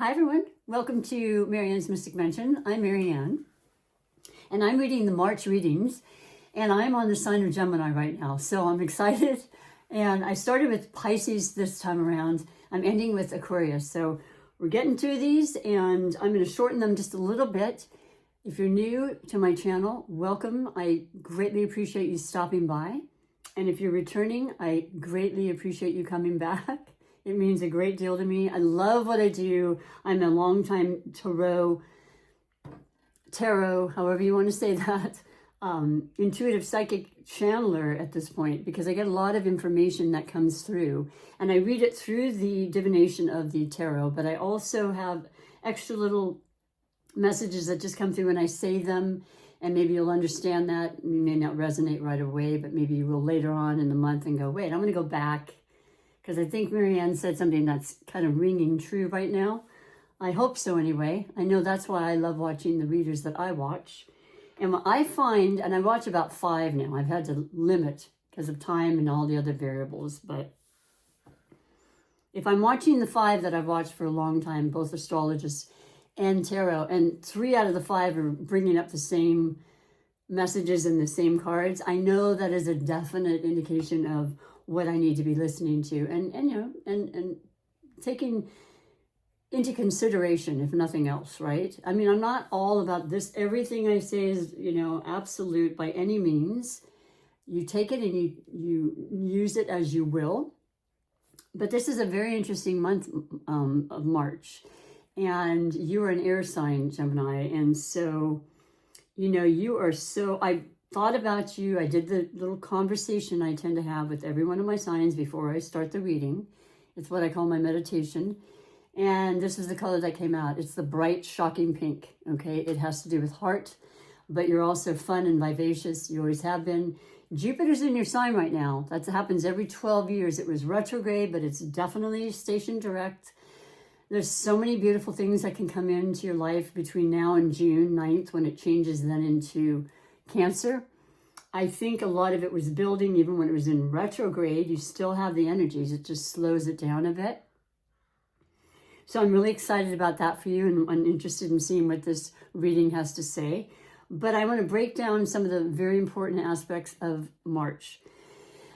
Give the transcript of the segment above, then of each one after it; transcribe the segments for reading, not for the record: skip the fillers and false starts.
Hi everyone, welcome to Marianne's Mystic Mansion. I'm Marianne, and I'm reading the March readings, and I'm on the sign of Gemini right now, so I'm excited. And I started with Pisces this time around. I'm ending with Aquarius, so we're getting through these, and I'm going to shorten them just a little bit. If you're new to my channel, welcome. I greatly appreciate you stopping by, and if you're returning, I greatly appreciate you coming back. It means a great deal to me. I love what I do. I'm a longtime tarot, however you want to say that, intuitive psychic channeler at this point, because I get a lot of information that comes through, and I read it through the divination of the tarot, but I also have extra little messages that just come through when I say them, and maybe you'll understand that. You may not resonate right away, but maybe you will later on in the month and go, wait, I'm going to go back, because I think Marianne said something that's kind of ringing true right now. I hope so anyway. I know that's why I love watching the readers that I watch. And what I find, and I watch about 5 now. I've had to limit because of time and all the other variables. But if I'm watching the 5 that I've watched for a long time, both astrologists and tarot, and 3 out of the 5 are bringing up the same messages and the same cards, I know that is a definite indication of what I need to be listening to and taking into consideration, if nothing else, right? I mean, I'm not all about this. Everything I say is, absolute by any means. You take it and you use it as you will. But this is a very interesting month of March. And you are an air sign, Gemini. And so, you are so... I thought about you. I did the little conversation I tend to have with every one of my signs before I start the reading. It's what I call my meditation. And this is the color that came out. It's the bright, shocking pink, okay? It has to do with heart, but you're also fun and vivacious. You always have been. Jupiter's in your sign right now. That happens every 12 years. It was retrograde, but it's definitely station direct. There's so many beautiful things that can come into your life between now and June 9th when it changes then into Cancer. I think a lot of it was building even when it was in retrograde. You still have the energies. It just slows it down a bit. So I'm really excited about that for you, and I'm interested in seeing what this reading has to say. But I want to break down some of the very important aspects of March,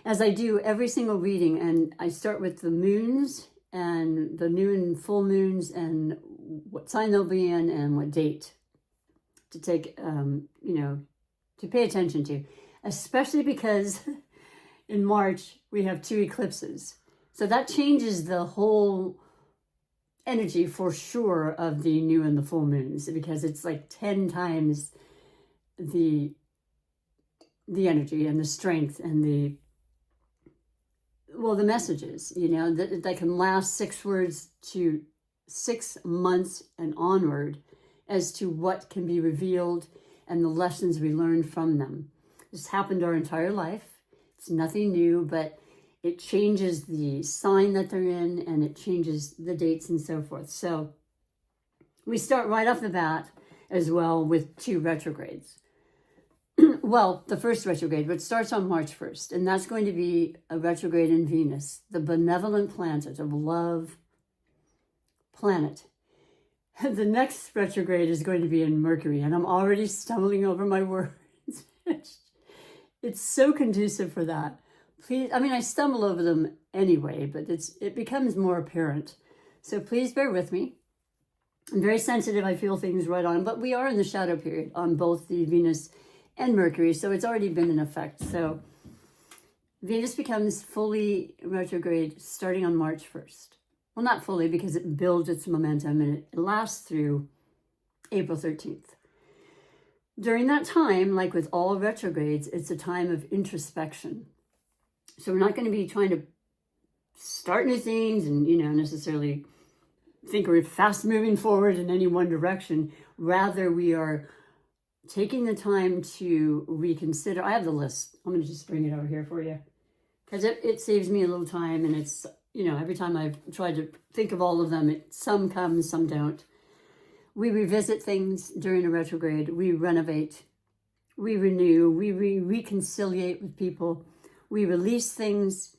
as I do every single reading. And I start with the moons and the new and full moons and what sign they'll be in and what date to take, to pay attention to, especially because in March we have 2 eclipses. So that changes the whole energy for sure of the new and the full moons, because it's like 10 times the energy and the strength and the messages, that can last 6 words to 6 months and onward as to what can be revealed and the lessons we learned from them. This happened our entire life. It's nothing new, but it changes the sign that they're in, and it changes the dates and so forth. So we start right off the bat as well with 2 retrogrades. Well, the first retrograde, which starts on March 1st, and that's going to be a retrograde in Venus, the benevolent planet of love planet. The next retrograde is going to be in Mercury, and I'm already stumbling over my words. It's so conducive for that. Please, I stumble over them anyway, but it becomes more apparent. So please bear with me. I'm very sensitive. I feel things right on, but we are in the shadow period on both the Venus and Mercury, so it's already been in effect. So Venus becomes fully retrograde starting on March 1st. Well, not fully, because it builds its momentum and it lasts through April 13th. During that time, like with all retrogrades, it's a time of introspection. So we're not going to be trying to start new things and, necessarily think we're fast moving forward in any one direction. Rather, we are taking the time to reconsider. I have the list. I'm going to just bring it over here for you, because it saves me a little time, and it's, every time I've tried to think of all of them, some come, some don't. We revisit things during a retrograde. We renovate. We renew. We reconciliate with people. We release things.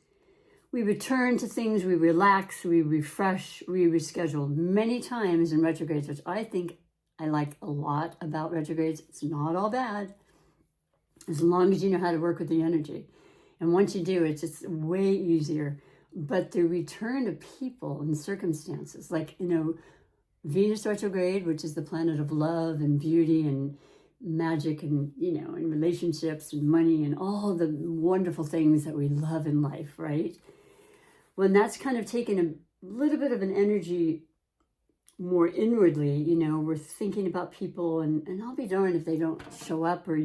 we return to things, we relax, we refresh, we reschedule many times in retrogrades, which I think I like a lot about retrogrades. It's not all bad, as long as you know how to work with the energy. And once you do, it's just way easier. But the return to people and circumstances, like, Venus retrograde, which is the planet of love and beauty and magic and, and relationships and money and all the wonderful things that we love in life, right? When that's kind of taken a little bit of an energy more inwardly, we're thinking about people, and I'll be darned if they don't show up, or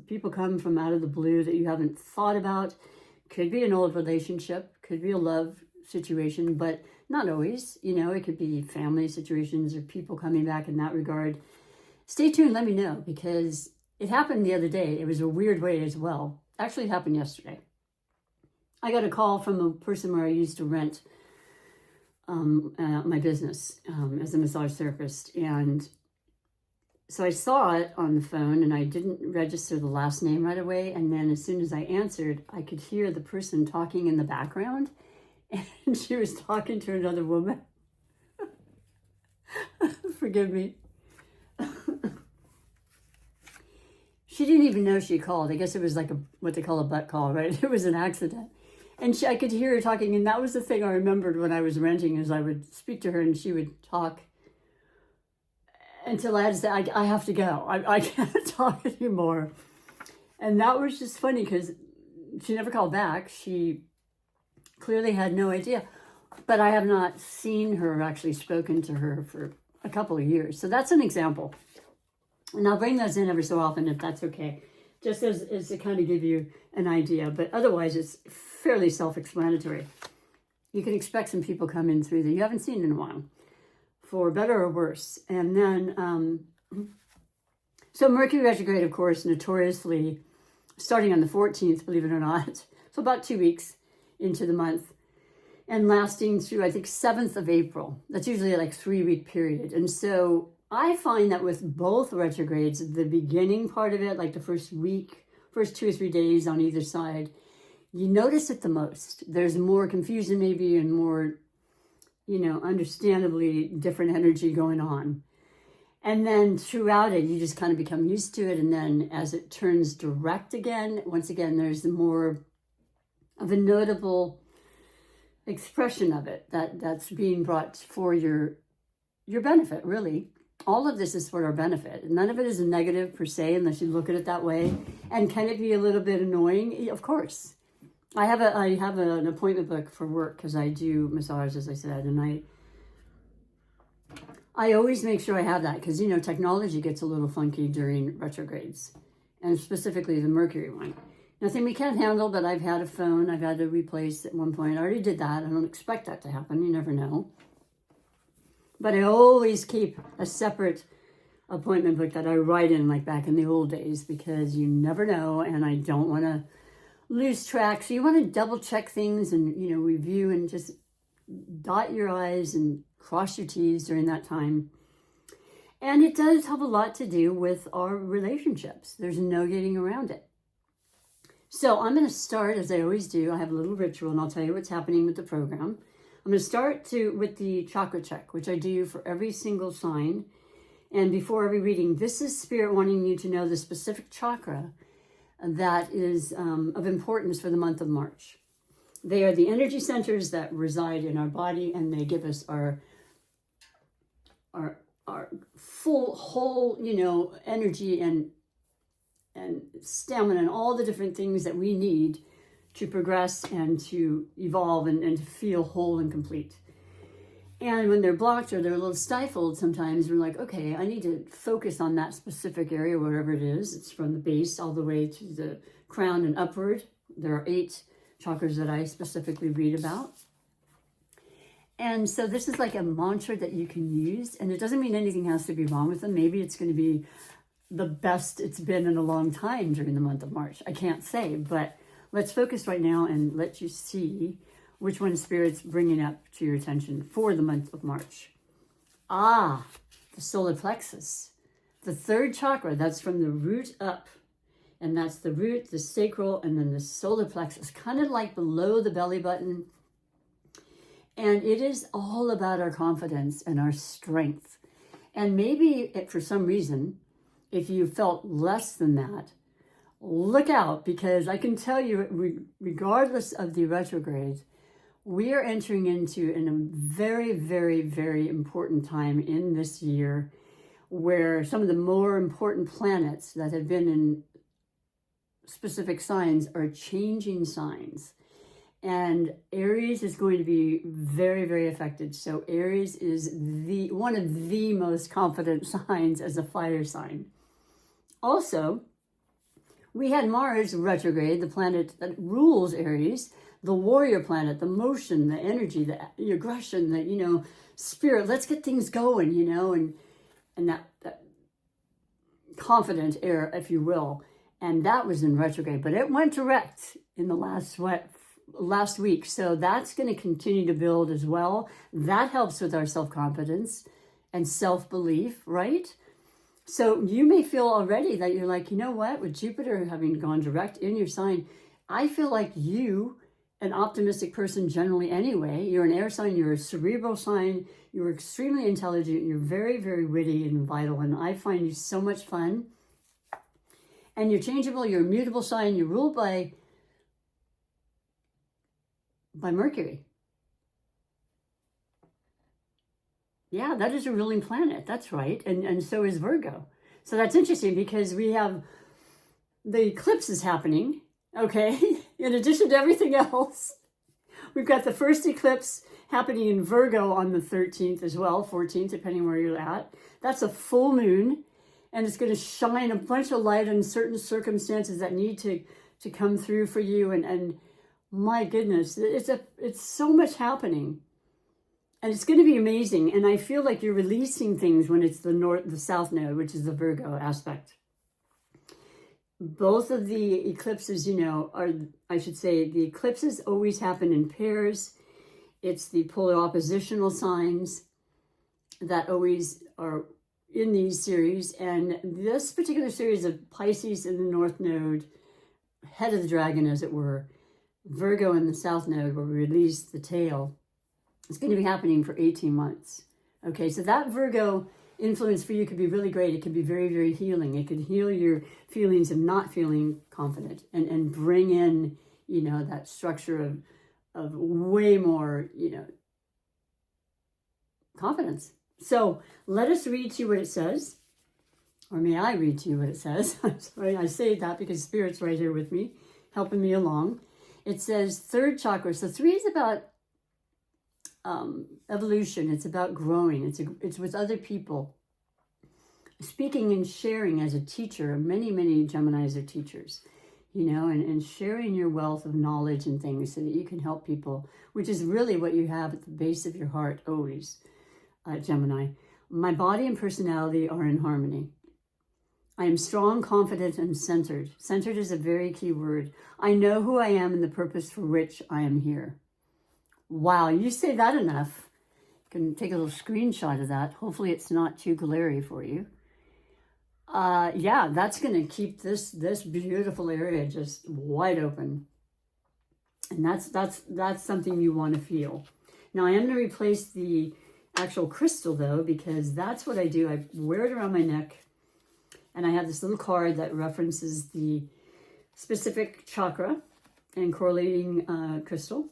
people come from out of the blue that you haven't thought about. Could be an old relationship, could be a love situation, but not always. It could be family situations or people coming back in that regard. Stay tuned, let me know, because it happened the other day. It was a weird way as well. Actually, it happened yesterday. I got a call from a person where I used to rent my business as a massage therapist. And so I saw it on the phone and I didn't register the last name right away. And then as soon as I answered, I could hear the person talking in the background. And she was talking to another woman. Forgive me. She didn't even know she called. I guess it was like what they call a butt call, right? It was an accident. And I could hear her talking, and that was the thing I remembered when I was renting, is I would speak to her and she would talk until I had to say, I have to go. I can't talk anymore. And that was just funny because she never called back. She clearly had no idea. But I have not seen her or actually spoken to her for a couple of years. So that's an example. And I'll bring those in every so often if that's okay, just as to kind of give you an idea. But otherwise, it's fairly self-explanatory. You can expect some people come in through that you haven't seen in a while, for better or worse. And then, so Mercury retrograde, of course, notoriously starting on the 14th, believe it or not. So about 2 weeks into the month and lasting through, I think, 7th of April. That's usually like 3-week period. And so I find that with both retrogrades, the beginning part of it, like the first 2 or 3 days on either side, you notice it the most. There's more confusion maybe and more, understandably different energy going on. And then throughout it, you just kind of become used to it. And then as it turns direct again, once again, there's more of a notable expression of it that's being brought for your benefit, really. All of this is for our benefit. None of it is a negative per se, unless you look at it that way. And can it be a little bit annoying? Of course. I have an appointment book for work because I do massage, as I said, and I always make sure I have that because, technology gets a little funky during retrogrades, and specifically the Mercury one. Nothing we can't handle, but I've had a phone I've had to replace at one point. I already did that. I don't expect that to happen. You never know. But I always keep a separate appointment book that I write in, like back in the old days, because you never know, and I don't want to lose track. So you want to double check things and, review and just dot your I's and cross your T's during that time. And it does have a lot to do with our relationships. There's no getting around it. So I'm going to start, as I always do. I have a little ritual, and I'll tell you what's happening with the program. I'm going to start with the chakra check, which I do for every single sign. And before every reading, this is Spirit wanting you to know the specific chakra that is of importance for the month of March. They are the energy centers that reside in our body, and they give us our whole, energy and stamina and all the different things that we need to progress and to evolve and to feel whole and complete. And when they're blocked or they're a little stifled, sometimes we're like, okay, I need to focus on that specific area, whatever it is. It's from the base all the way to the crown and upward. There are 8 chakras that I specifically read about. And so this is like a mantra that you can use, and it doesn't mean anything has to be wrong with them. Maybe it's going to be the best it's been in a long time during the month of March. I can't say, but let's focus right now and let you see which one Spirit's bringing up to your attention for the month of March. The solar plexus, the 3rd chakra. That's from the root up, and that's the root, the sacral, and then the solar plexus, kind of like below the belly button, And it is all about our confidence and our strength. And maybe for some reason, if you felt less than that, look out, because I can tell you, regardless of the retrograde, we are entering into a very, very, very important time in this year where some of the more important planets that have been in specific signs are changing signs. And Aries is going to be very, very affected. So Aries is one of the most confident signs as a fire sign. Also, we had Mars retrograde, the planet that rules Aries, the warrior planet, the motion, the energy, the aggression, the, spirit. Let's get things going, and that confident air, if you will. And that was in retrograde, but it went direct in the last week. So that's going to continue to build as well. That helps with our self-confidence and self-belief, right? So you may feel already that you're like, you know what, with Jupiter having gone direct in your sign, I feel like you, an optimistic person generally anyway, you're an air sign, you're a cerebral sign, you're extremely intelligent, you're very, very witty and vital, and I find you so much fun. And you're changeable, you're a mutable sign, you're ruled by Mercury. Yeah, that is a ruling planet. That's right. And so is Virgo. So that's interesting because we have the eclipses happening, okay? In addition to everything else, we've got the first eclipse happening in Virgo on the 13th as well, 14th, depending where you're at. That's a full moon, and it's going to shine a bunch of light on certain circumstances that need to come through for you. And my goodness, it's so much happening. And it's going to be amazing. And I feel like you're releasing things when it's the south node, which is the Virgo aspect. Both of the eclipses, the eclipses always happen in pairs. It's the polar oppositional signs that always are in these series. And this particular series of Pisces in the north node, head of the dragon, as it were, Virgo in the south node, where we release the tail, it's going to be happening for 18 months. Okay, so that Virgo influence for you could be really great. It could be very, very healing. It could heal your feelings of not feeling confident and bring in, that structure of way more, confidence. So let us read to you what it says. Or may I read to you what it says? I'm sorry, I say that because Spirit's right here with me, helping me along. It says third chakra. So 3 is about evolution. It's about growing. It's with other people. Speaking and sharing as a teacher. Many, many Geminis are teachers, and sharing your wealth of knowledge and things so that you can help people, which is really what you have at the base of your heart always, Gemini. My body and personality are in harmony. I am strong, confident, and centered. Centered is a very key word. I know who I am and the purpose for which I am here. Wow, you say that enough. You can take a little screenshot of that. Hopefully it's not too glary for you. Yeah, that's going to keep this beautiful area just wide open. And that's something you want to feel. Now I am going to replace the actual crystal though, because that's what I do. I wear it around my neck, and I have this little card that references the specific chakra and correlating crystal.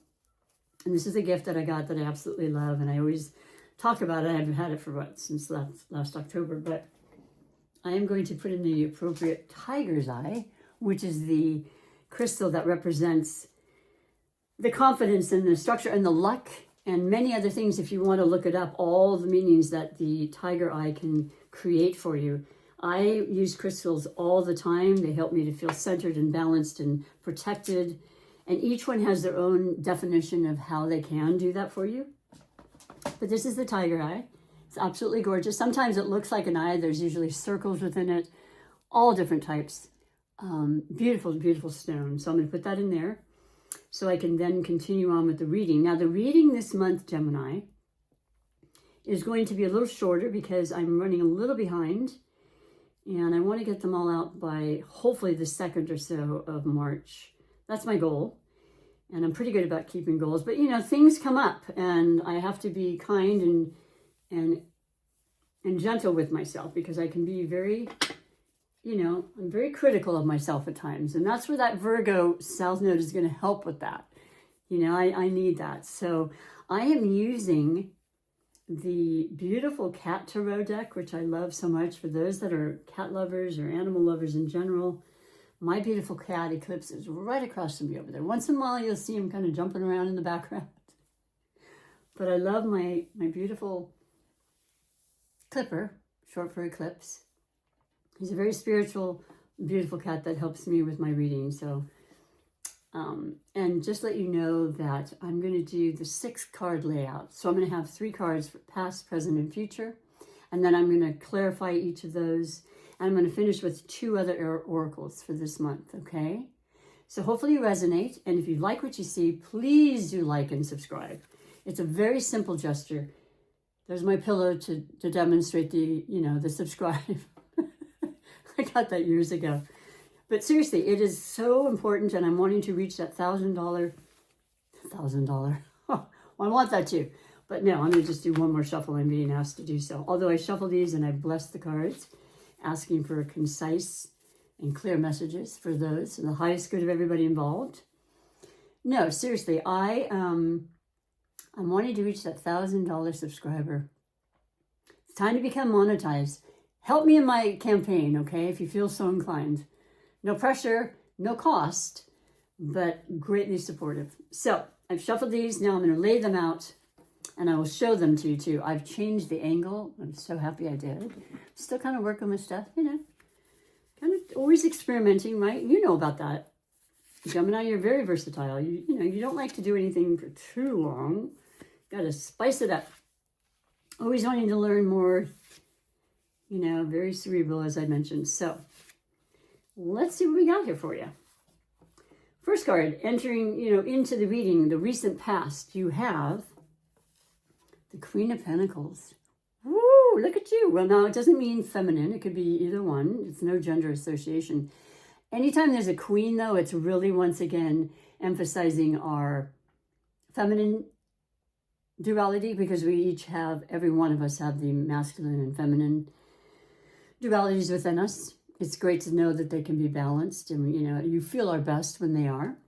And this is a gift that I got that I absolutely love, and I always talk about it. I've had it for since last October, but I am going to put in the appropriate tiger's eye, which is the crystal that represents the confidence and the structure and the luck and many other things. If you want to look it up, all the meanings that the tiger eye can create for you. I use crystals all the time. They help me to feel centered and balanced and protected. And each one has their own definition of how they can do that for you. But this is the tiger eye. It's absolutely gorgeous. Sometimes it looks like an eye. There's usually circles within it, all different types. Beautiful, beautiful stone. So I'm going to put that in there so I can then continue on with the reading. Now the reading this month, Gemini, is going to be a little shorter because I'm running a little behind. And I want to get them all out by hopefully the 2nd or so of March. That's my goal. And I'm pretty good about keeping goals, but you know, things come up and I have to be kind and gentle with myself, because I can be very, you know, I'm very critical of myself at times. And that's where that Virgo South Node is going to help with that. You know, I need that. So I am using the beautiful cat tarot deck, which I love so much. For those that are cat lovers or animal lovers in general, my beautiful cat Eclipse is right across from me over there. Once in a while, you'll see him kind of jumping around in the background. But I love my beautiful Clipper, short for Eclipse. He's a very spiritual, beautiful cat that helps me with my reading. So, and just let you know that I'm going to do the 6-card layout. So I'm going to have 3 cards for past, present, and future. And then I'm going to clarify each of those. And I'm going to finish with 2 other oracles for this month, okay? So hopefully you resonate. And if you like what you see, please do like and subscribe. It's a very simple gesture. There's my pillow to demonstrate the, you know, the subscribe. I got that years ago. But seriously, it is so important, and I'm wanting to reach that $1,000. Oh, I want that too. But no, I'm going to just do one more shuffle. I'm being asked to do so. Although I shuffle these and I bless the cards, asking for concise and clear messages for those in the highest good of everybody involved. No, seriously, I'm wanting to reach that $1,000 subscriber. It's time to become monetized. Help me in my campaign, okay, if you feel so inclined. No pressure, no cost, but greatly supportive. So I've shuffled these. Now I'm going to lay them out, and I will show them to you too. I've changed the angle. I'm so happy I did. Still kind of working with stuff, you know, kind of always experimenting, right? You know about that. Gemini, you're very versatile. You know, you don't like to do anything for too long. Got to spice it up. Always wanting to learn more, you know, very cerebral, as I mentioned. So let's see what we got here for you. First card, entering, you know, into the reading, the recent past, you have the Queen of Pentacles. Woo, look at you. Well, now it doesn't mean feminine. It could be either one. It's no gender association. Anytime there's a queen, though, it's really, once again, emphasizing our feminine duality, because we each have, every one of us have the masculine and feminine dualities within us. It's great to know that they can be balanced, and, you know, you feel our best when they are.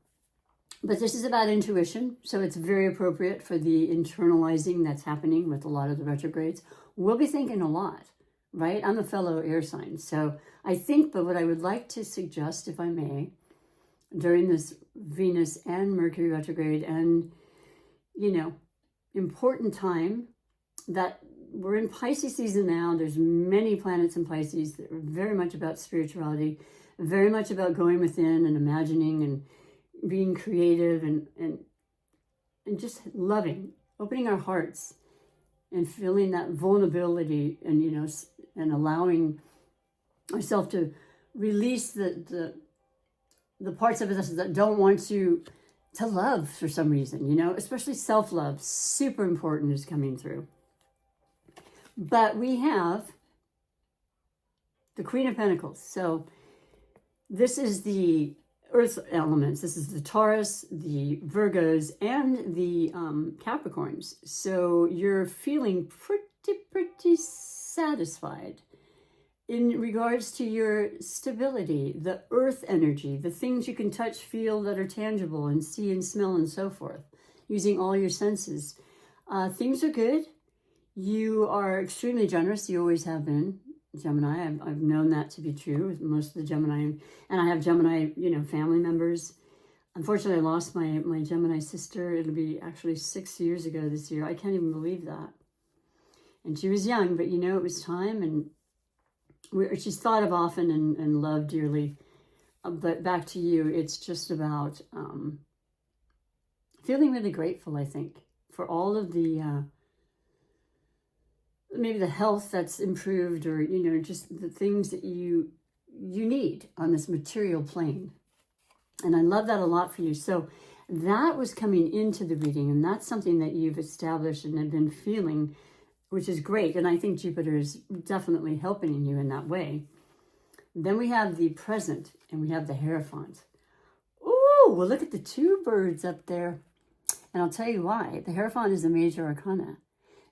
But this is about intuition, so it's very appropriate for the internalizing that's happening with a lot of the retrogrades. We'll be thinking a lot, right? I'm a fellow air sign, so I think, but what I would like to suggest, if I may, during this Venus and Mercury retrograde and, you know, important time, that we're in Pisces season now. There's many planets in Pisces that are very much about spirituality, very much about going within and imagining and being creative and just loving, opening our hearts and feeling that vulnerability, and, you know, and allowing ourselves to release the parts of us that don't want to love for some reason, you know, especially self-love. Super important is coming through. But we have the Queen of Pentacles. So this is the Earth elements. This is the Taurus, the Virgos, and the Capricorns. So you're feeling pretty satisfied in regards to your stability, the Earth energy, the things you can touch, feel that are tangible, and see and smell and so forth, using all your senses. Things are good. You are extremely generous. You always have been, Gemini. I've known that to be true with most of the Gemini. And I have Gemini, you know, family members. Unfortunately, I lost my Gemini sister. It'll be actually 6 years ago this year. I can't even believe that. And she was young, but, you know, it was time. And she's thought of often and loved dearly. But back to you, it's just about feeling really grateful, I think, for all of the... maybe the health that's improved, or, you know, just the things that you need on this material plane. And I love that a lot for you. So that was coming into the reading, and that's something that you've established and have been feeling, which is great. And I think Jupiter is definitely helping you in that way. Then we have the present, and we have the Hierophant. Ooh, Oh, well, look at the two birds up there. And I'll tell you why. The Hierophant is a major arcana.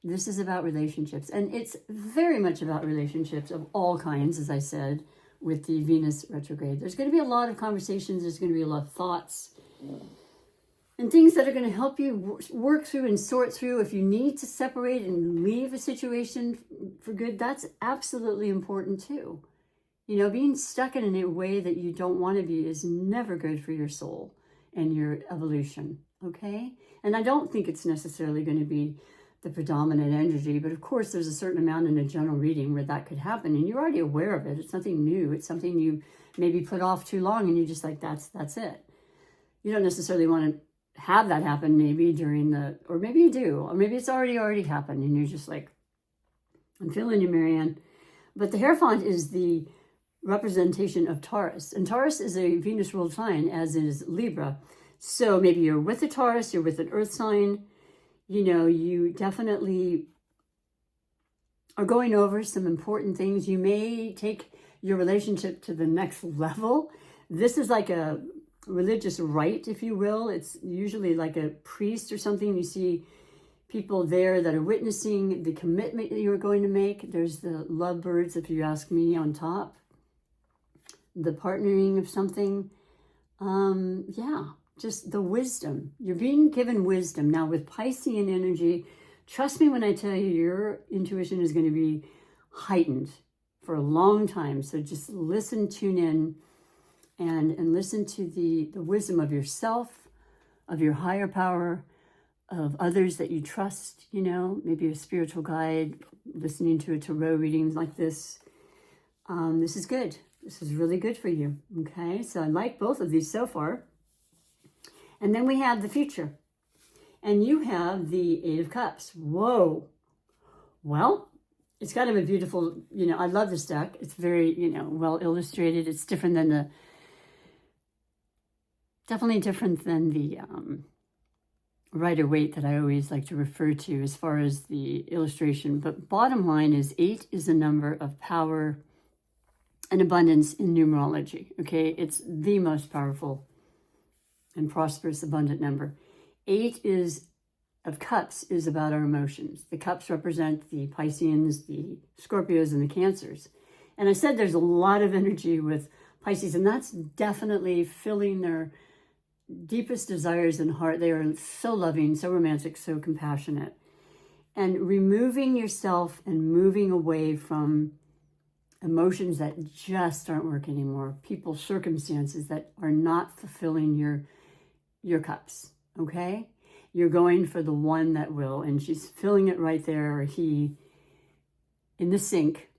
This is about relationships. And it's very much about relationships of all kinds, as I said, with the Venus retrograde. There's going to be a lot of conversations. There's going to be a lot of thoughts and things that are going to help you work through and sort through. If you need to separate and leave a situation for good, that's absolutely important too. You know, being stuck in a way that you don't want to be is never good for your soul and your evolution, okay? And I don't think it's necessarily going to be the predominant energy, but of course there's a certain amount in a general reading where that could happen, and you're already aware of it. It's nothing new. It's something you maybe put off too long, and you're just like, that's it. You don't necessarily want to have that happen maybe during or maybe you do, or maybe it's already happened, and you're just like, I'm feeling you, Marianne. But the Hierophant is the representation of Taurus, and Taurus is a Venus ruled sign, as is Libra. So maybe you're with a Taurus, you're with an earth sign, you know, you definitely are going over some important things. You may take your relationship to the next level. This is like a religious rite, if you will. It's usually like a priest or something. You see people there that are witnessing the commitment that you're going to make. There's the lovebirds, if you ask me, on top. The partnering of something. Yeah. Just the wisdom. You're being given wisdom. Now with Piscean energy, trust me when I tell you, your intuition is going to be heightened for a long time. So just listen, tune in, and listen to the wisdom of yourself, of your higher power, of others that you trust, you know, maybe a spiritual guide, listening to a tarot reading like this. This is good. This is really good for you. Okay, so I like both of these so far. And then we have the future. And you have the Eight of Cups. Whoa. Well, it's kind of a beautiful, you know, I love this deck. It's very, you know, well illustrated. It's different than definitely different than the Rider-Waite that I always like to refer to as far as the illustration. But bottom line is 8 is a number of power and abundance in numerology. Okay, it's the most powerful and prosperous, abundant number. 8 of Cups is about our emotions. The cups represent the Pisceans, the Scorpios, and the Cancers. And I said there's a lot of energy with Pisces, and that's definitely filling their deepest desires in heart. They are so loving, so romantic, so compassionate. And removing yourself and moving away from emotions that just aren't working anymore. People, circumstances that are not fulfilling your cups, okay? You're going for the one that will, and she's filling it right there, or he, in the sink,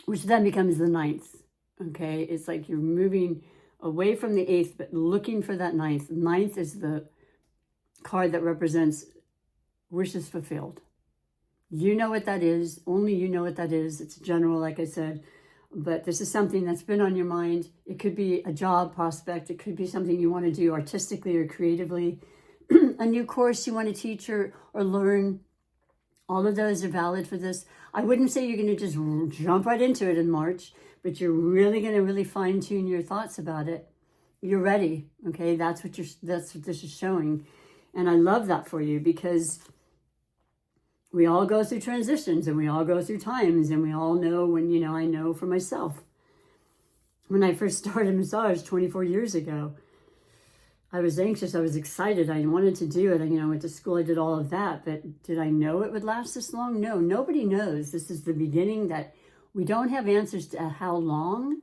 which then becomes the 9th, okay? It's like you're moving away from the 8th, but looking for that 9th. 9th is the card that represents wishes fulfilled. You know what that is. Only you know what that is. It's general, like I said. But this is something that's been on your mind. It could be a job prospect. It could be something you want to do artistically or creatively. A new course you want to teach or learn. All of those are valid for this. I wouldn't say you're going to just jump right into it in March, but you're really going to really fine tune your thoughts about it. You're ready. Okay, that's what this is showing. And I love that for you, because we all go through transitions and we all go through times, and we all know when, you know, I know for myself. When I first started massage 24 years ago, I was anxious, I was excited, I wanted to do it. You know, I went to school, I did all of that, but did I know it would last this long? No, nobody knows. This is the beginning, that we don't have answers to how long,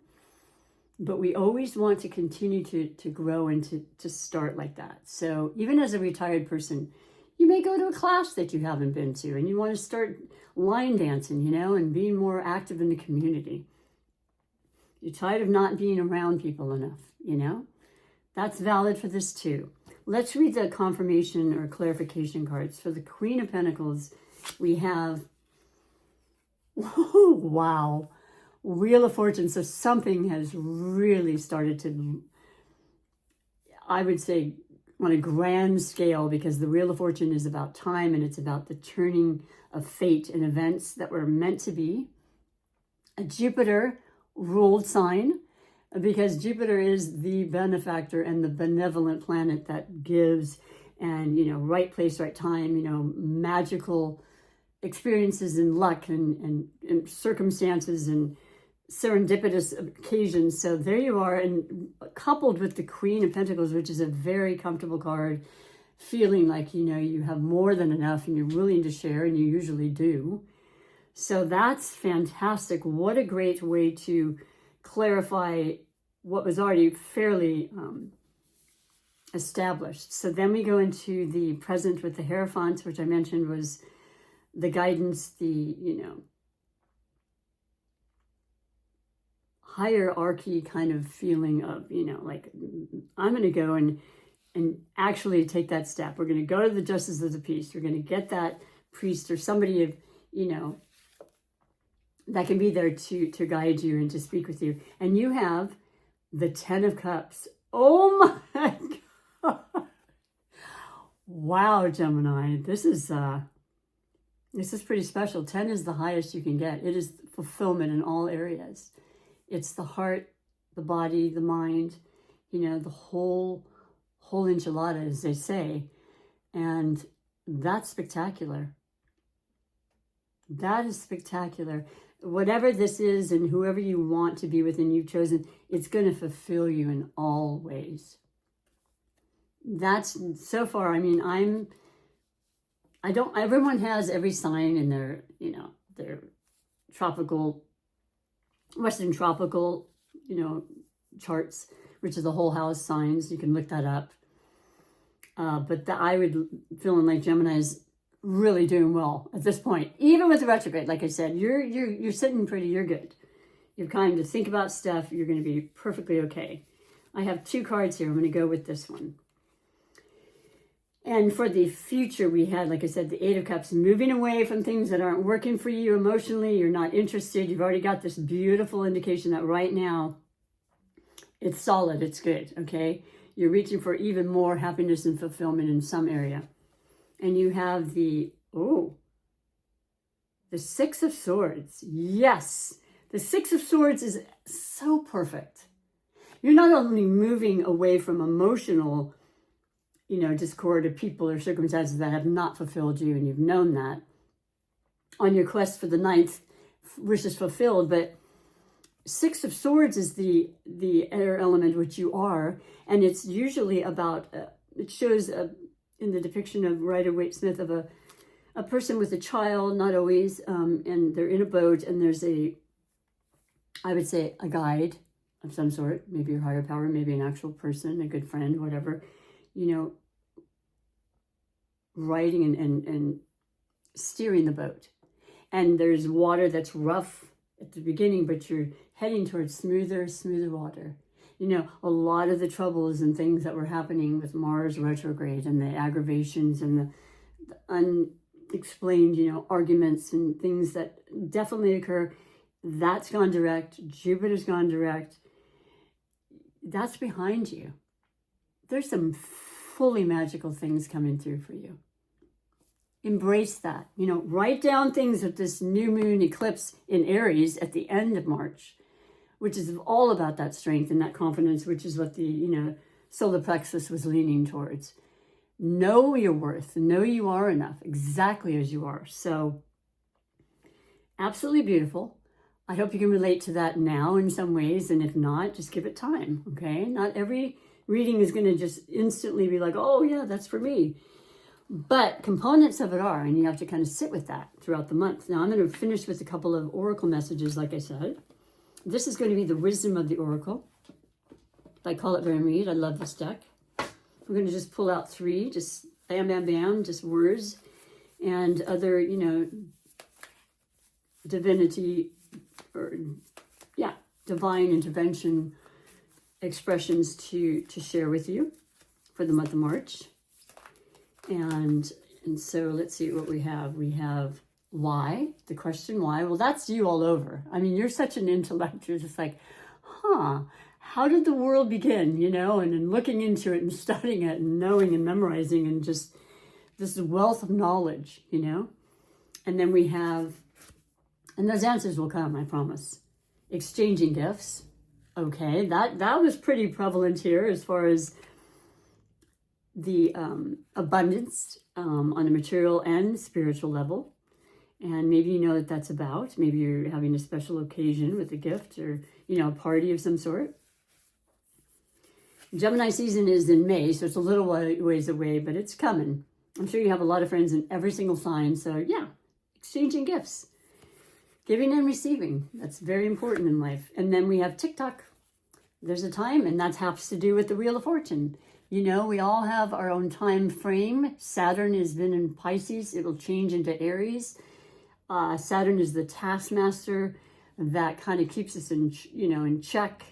but we always want to continue to grow and to start like that. So even as a retired person, you may go to a class that you haven't been to, and you want to start line dancing, you know, and being more active in the community. You're tired of not being around people enough, you know. That's valid for this too. Let's read the confirmation or clarification cards. For the Queen of Pentacles, we have, oh, wow, Wheel of Fortune. So something has really started to, I would say, on a grand scale, because the Wheel of Fortune is about time, and it's about the turning of fate and events that were meant to be. A Jupiter ruled sign, because Jupiter is the benefactor and the benevolent planet that gives, and, you know, right place, right time, you know, magical experiences and luck and circumstances and serendipitous occasions. So there you are, and coupled with the Queen of Pentacles, which is a very comfortable card, feeling like, you know, you have more than enough and you're willing to share, and you usually do. So that's fantastic. What a great way to clarify what was already fairly established. So then we go into the present with the Hierophant, which I mentioned was the guidance, the, you know, hierarchy kind of feeling of, you know, like, I'm going to go and actually take that step. We're going to go to the Justice of the Peace. We're going to get that priest or somebody of, you know, that can be there to guide you and to speak with you. And you have the 10 of Cups. Oh my God. Wow, Gemini. This is pretty special. 10 is the highest you can get. It is fulfillment in all areas. It's the heart, the body, the mind, you know, the whole enchilada, as they say. And that's spectacular. That is spectacular. Whatever this is and whoever you want to be with and you've chosen, it's going to fulfill you in all ways. That's so far. I mean, everyone has every sign in their, you know, their Western tropical, you know, charts, which is the whole house signs. You can look that up. But I would feeling like Gemini is really doing well at this point, even with the retrograde. Like I said, you're sitting pretty, you're good. You've kind of think about stuff. You're going to be perfectly okay. I have 2 cards here. I'm going to go with this one. And for the future, we had, like I said, the 8 of Cups, moving away from things that aren't working for you emotionally. You're not interested. You've already got this beautiful indication that right now it's solid. It's good. Okay. You're reaching for even more happiness and fulfillment in some area. And you have the 6 of Swords. Yes. The 6 of Swords is so perfect. You're not only moving away from emotional, you know, discord of people or circumstances that have not fulfilled you, and you've known that on your quest for the 9th, which is fulfilled. But 6 of Swords is the air element, which you are, and it's usually about, it shows in the depiction of Rider-Waite Smith of a person with a child, not always, and they're in a boat, and there's I would say a guide of some sort, maybe your higher power, maybe an actual person, a good friend, whatever, you know, riding and steering the boat. And there's water that's rough at the beginning, but you're heading towards smoother water. You know, a lot of the troubles and things that were happening with Mars retrograde and the aggravations and the unexplained, you know, arguments and things that definitely occur, that's gone direct. Jupiter's gone direct. That's behind you. There's some fully magical things coming through for you. Embrace that. You know, write down things with this new moon eclipse in Aries at the end of March, which is all about that strength and that confidence, which is what the, you know, solar plexus was leaning towards. Know your worth. Know you are enough, exactly as you are. So, absolutely beautiful. I hope you can relate to that now in some ways, and if not, just give it time, okay? Not every reading is going to just instantly be like, oh yeah, that's for me. But components of it are, and you have to kind of sit with that throughout the month. Now I'm going to finish with a couple of oracle messages, like I said. This is going to be the wisdom of the oracle. I call it Van Reed. I love this deck. We're going to just pull out 3, just bam, bam, bam, just words and other, you know, divinity or, yeah, divine intervention expressions to share with you for the month of March. And so let's see what we have. We have why, the question why. Well, that's you all over. I mean, you're such an intellect. You're just like, how did the world begin, you know? And then looking into it and studying it and knowing and memorizing and just this wealth of knowledge, you know? And then we have, and those answers will come, I promise. Exchanging gifts. Okay, that was pretty prevalent here as far as the abundance on a material and spiritual level. And maybe you know what that's about. Maybe you're having a special occasion with a gift or, a party of some sort. Gemini season is in May, so it's a little ways away, but it's coming. I'm sure you have a lot of friends in every single sign. So yeah, exchanging gifts, giving and receiving. That's very important in life. And then we have TikTok. There's a time, and that has to do with the Wheel of Fortune. We all have our own time frame. Saturn has been in Pisces. It will change into Aries. Saturn is the taskmaster that kind of keeps us in check.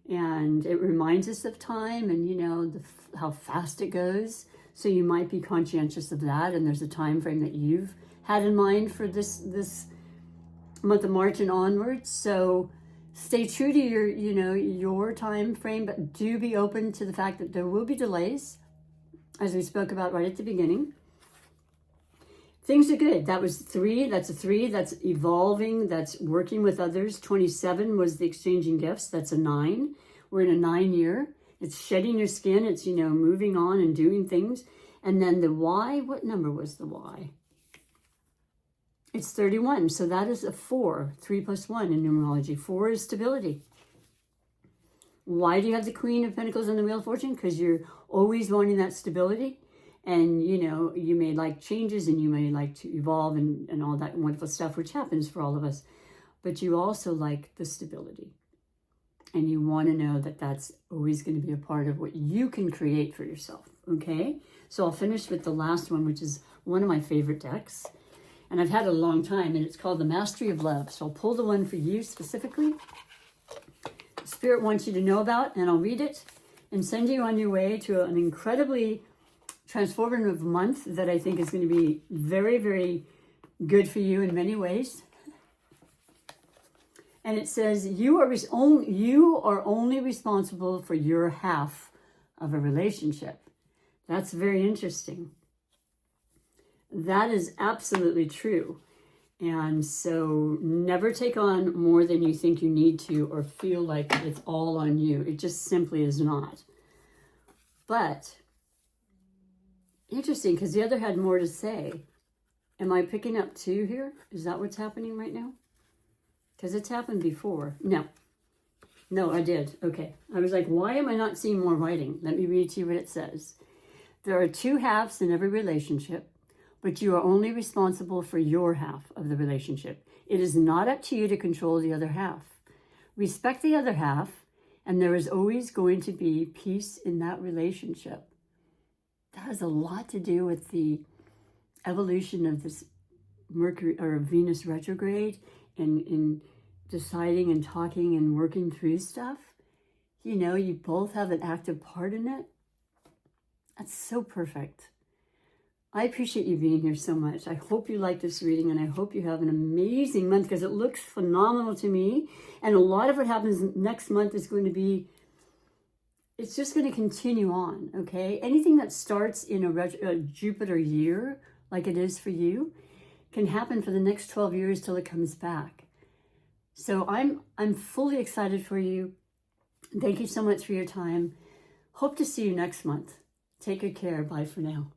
And it reminds us of time and, how fast it goes. So you might be conscientious of that. And there's a time frame that you've had in mind for this month of March and onwards. So stay true to your time frame, but do be open to the fact that there will be delays, as we spoke about right at the beginning. Things are good. That was 3. That's a 3. That's evolving. That's working with others. 27 was the exchanging gifts. That's a 9. We're in a 9 year. It's shedding your skin. It's, moving on and doing things. And then the Y, what number was the Y? It's 31. So that is a 4. 3 plus 1 in numerology. 4 is stability. Why do you have the Queen of Pentacles on the Wheel of Fortune? Because you're always wanting that stability. And, you may like changes and you may like to evolve and all that wonderful stuff, which happens for all of us. But you also like the stability. And you want to know that that's always going to be a part of what you can create for yourself. Okay? So I'll finish with the last one, which is one of my favorite decks. And I've had it a long time, and it's called the Mastery of Love. So I'll pull the one for you specifically. Spirit wants you to know about, and I'll read it and send you on your way to an incredibly transformative month that I think is going to be very, very good for you in many ways. And it says, you are only responsible for your half of a relationship. That's very interesting. That is absolutely true. And so never take on more than you think you need to or feel like it's all on you. It just simply is not. But interesting, because the other had more to say. Am I picking up 2 here? Is that what's happening right now? Because it's happened before. No, I did. Okay. I was like, why am I not seeing more writing? Let me read to you what it says. There are 2 halves in every relationship, but you are only responsible for your half of the relationship. It is not up to you to control the other half. Respect the other half, and there is always going to be peace in that relationship. That has a lot to do with the evolution of this Mercury or Venus retrograde and in deciding and talking and working through stuff. You both have an active part in it. That's so perfect. I appreciate you being here so much. I hope you like this reading, and I hope you have an amazing month, because it looks phenomenal to me. And a lot of what happens next month is going to be, it's just going to continue on, okay? Anything that starts in a Jupiter year, like it is for you, can happen for the next 12 years till it comes back. So I'm fully excited for you. Thank you so much for your time. Hope to see you next month. Take good care. Bye for now.